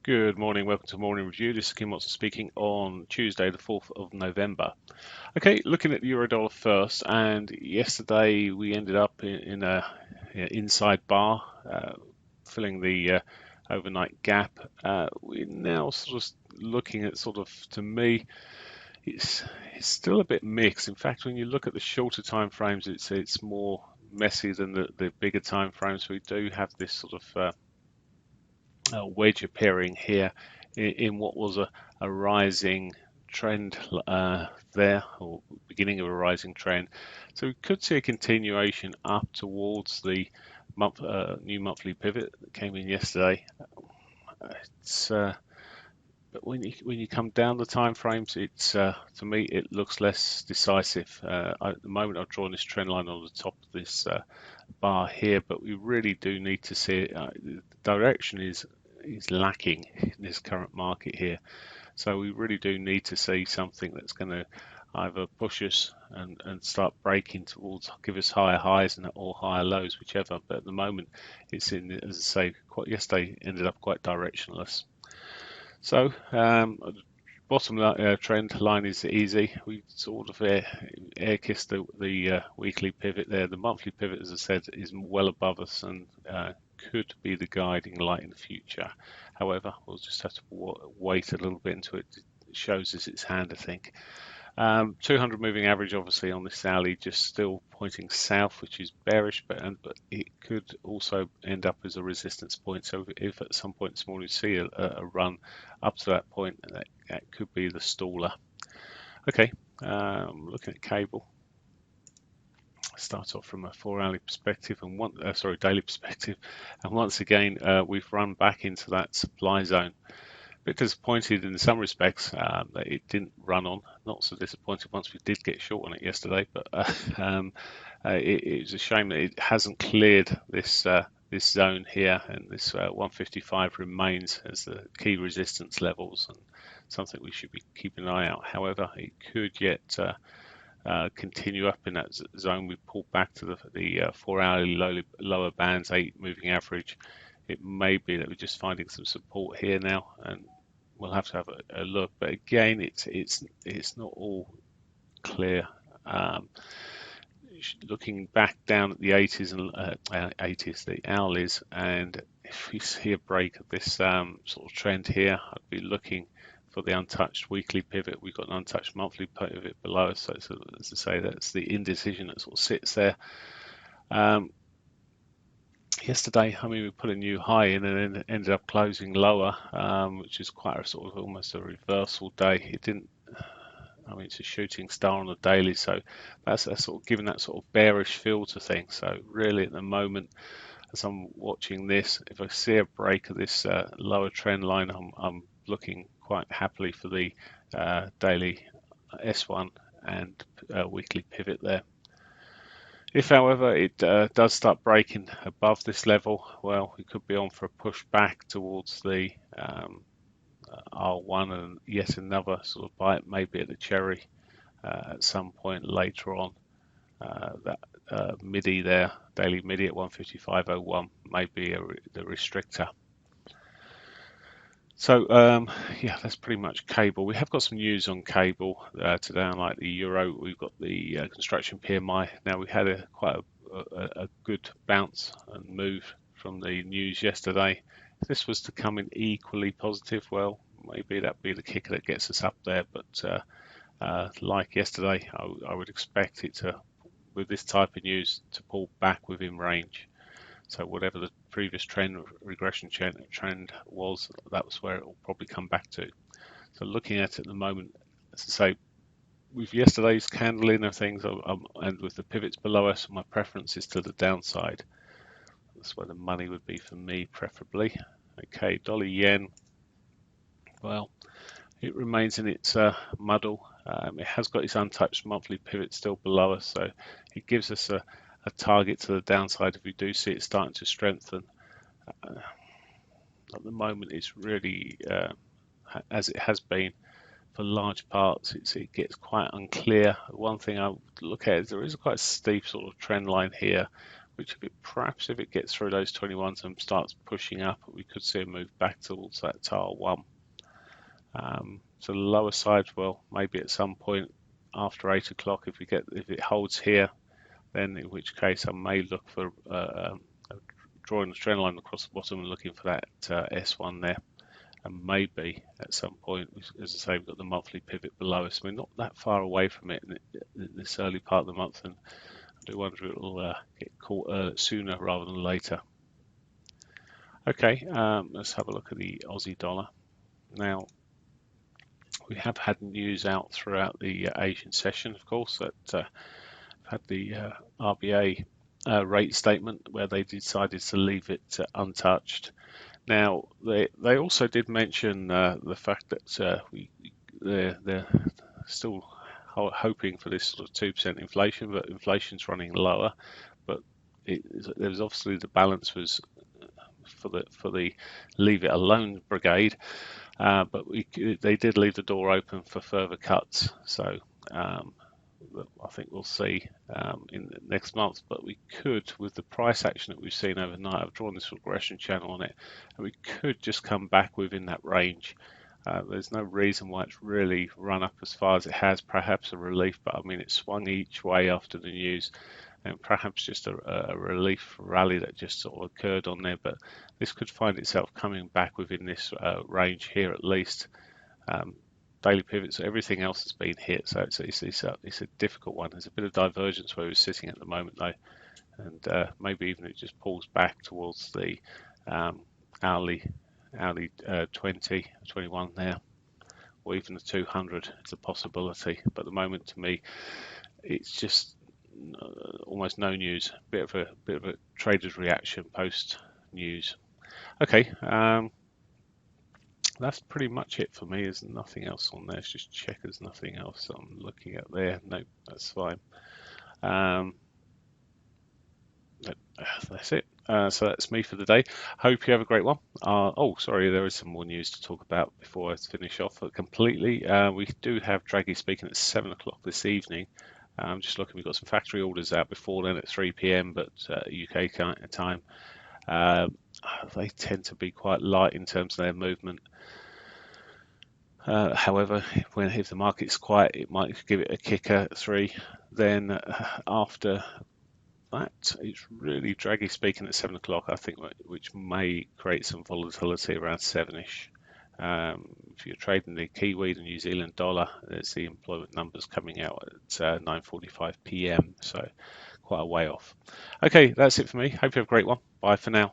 Good morning, welcome to Morning Review. This is Kim Watson speaking on Tuesday, the 4th of November. Okay, looking at the Eurodollar first, and yesterday we ended up in a inside bar, filling the overnight gap. We're now sort of looking at to me, it's still a bit mixed. In fact, when you look at the shorter time frames, it's more messy than the bigger time frames. We do have this sort of wedge appearing here in what was a rising trend there, or beginning of a rising trend. So we could see a continuation up towards the new monthly pivot that came in yesterday. But when you come down the time frames, it's to me it looks less decisive. At the moment, I've drawn this trend line on the top of this bar here, but we really do need to see it. The direction is lacking in this current market here, so we really do need to see something that's going to either push us and start breaking towards, give us higher highs or higher lows, whichever. But at the moment, it's in, as I say, yesterday ended up quite directionless. So bottom trend line is easy. We sort of air kissed the weekly pivot there. The monthly pivot, as I said, is well above us and could be the guiding light in the future. However, we'll just have to wait a little bit until it shows us its hand, I think. 200 moving average, obviously, on this alley, just still pointing south, which is bearish, but it could also end up as a resistance point. So if at some point this morning we see a run up to that point, that could be the staller. Okay, looking at cable. Start off from a 4-hourly perspective and daily perspective, and once again we've run back into that supply zone. A bit disappointed in some respects that it didn't run on. Not so disappointed once we did get short on it yesterday, but it's a shame that it hasn't cleared this zone here, and this 155 remains as the key resistance levels and something we should be keeping an eye out. However, it could yet continue up in that zone. We pulled back to the 4-hourly lower bands, 8 moving average. It may be that we're just finding some support here now, and we'll have to have a look. But again, it's not all clear. Looking back down at the 80s and the hourlies, and if we see a break of this sort of trend here, I'd be looking for the untouched weekly pivot. We've got an untouched monthly pivot below us, so as I say, that's the indecision that sort of sits there. Yesterday, I mean, we put a new high in and then ended up closing lower, which is quite a sort of almost a reversal day. It didn't, I mean, it's a shooting star on the daily, so that's sort of giving that sort of bearish feel to things. So really at the moment, as I'm watching this, if I see a break of this lower trend line, I'm looking quite happily for the daily S1 and weekly pivot there. If, however, it does start breaking above this level, well, we could be on for a push back towards the R1 and yet another sort of bite, maybe at the cherry at some point later on. That MIDI there, daily MIDI at 155.01, may be the restrictor. So yeah, that's pretty much cable. We have got some news on cable today, unlike the euro. We've got the construction PMI. Now, we had quite a good bounce and move from the news yesterday. If this was to come in equally positive, well, maybe that'd be the kicker that gets us up there. But like yesterday, I would expect it to, with this type of news, to pull back within range. So whatever the previous regression trend was, that was where it will probably come back to. So looking at it at the moment, as I say, with yesterday's candle in and things, and with the pivots below us, my preference is to the downside. That's where the money would be for me, preferably. Okay, dollar yen. Well, it remains in its muddle. It has got its untouched monthly pivot still below us, so it gives us a target to the downside if we do see it starting to strengthen. At the moment, it's really as it has been for large parts. It gets quite unclear. One thing I would look at is there is quite a steep sort of trend line here, which perhaps if it gets through those 21s and starts pushing up, we could see a move back towards that TAR1. So the lower side, well, maybe at some point after 8 o'clock, if it holds here, then in which case I may look for drawing the trend line across the bottom and looking for that S1 there. And maybe at some point, as I say, we've got the monthly pivot below us. We're not that far away from it in this early part of the month, and I do wonder if it will get caught sooner rather than later. Okay, let's have a look at the Aussie dollar. Now, we have had news out throughout the Asian session, of course, that had the RBA rate statement where they decided to leave it untouched. Now, they also did mention the fact that they're still hoping for this sort of 2% inflation, but inflation's running lower. But there was obviously the balance was for the leave it alone brigade, but they did leave the door open for further cuts. So I think we'll see in the next month, but we could, with the price action that we've seen overnight, I've drawn this regression channel on it, and we could just come back within that range. There's no reason why it's really run up as far as it has, perhaps a relief, but I mean it swung each way after the news, and perhaps just a relief rally that just sort of occurred on there, but this could find itself coming back within this range here at least. Daily pivots, everything else has been hit, so it's a difficult one. There's a bit of divergence where we're sitting at the moment though, and maybe even it just pulls back towards the hourly 20, 21 there, or even the 200 is a possibility. But at the moment, to me, it's just almost no news. Bit of a trader's reaction post news. Okay. That's pretty much it for me. There's nothing else on there. Let's just check there's nothing else I'm looking at there. Nope, that's fine. That's it. So that's me for the day. Hope you have a great one. Oh, sorry, there is some more news to talk about before I finish off completely. We do have Draghi speaking at 7 o'clock this evening. I'm just looking, we've got some factory orders out before then at 3 p.m, but UK time. They tend to be quite light in terms of their movement. However, if the market's quiet, it might give it a kicker at 3. Then after that, it's really Draghi speaking at 7 o'clock, I think, which may create some volatility around 7ish. If you're trading the Kiwi, the New Zealand dollar, there's the employment numbers coming out at 9:45 p.m, so quite a way off. Okay, that's it for me. Hope you have a great one. Bye for now.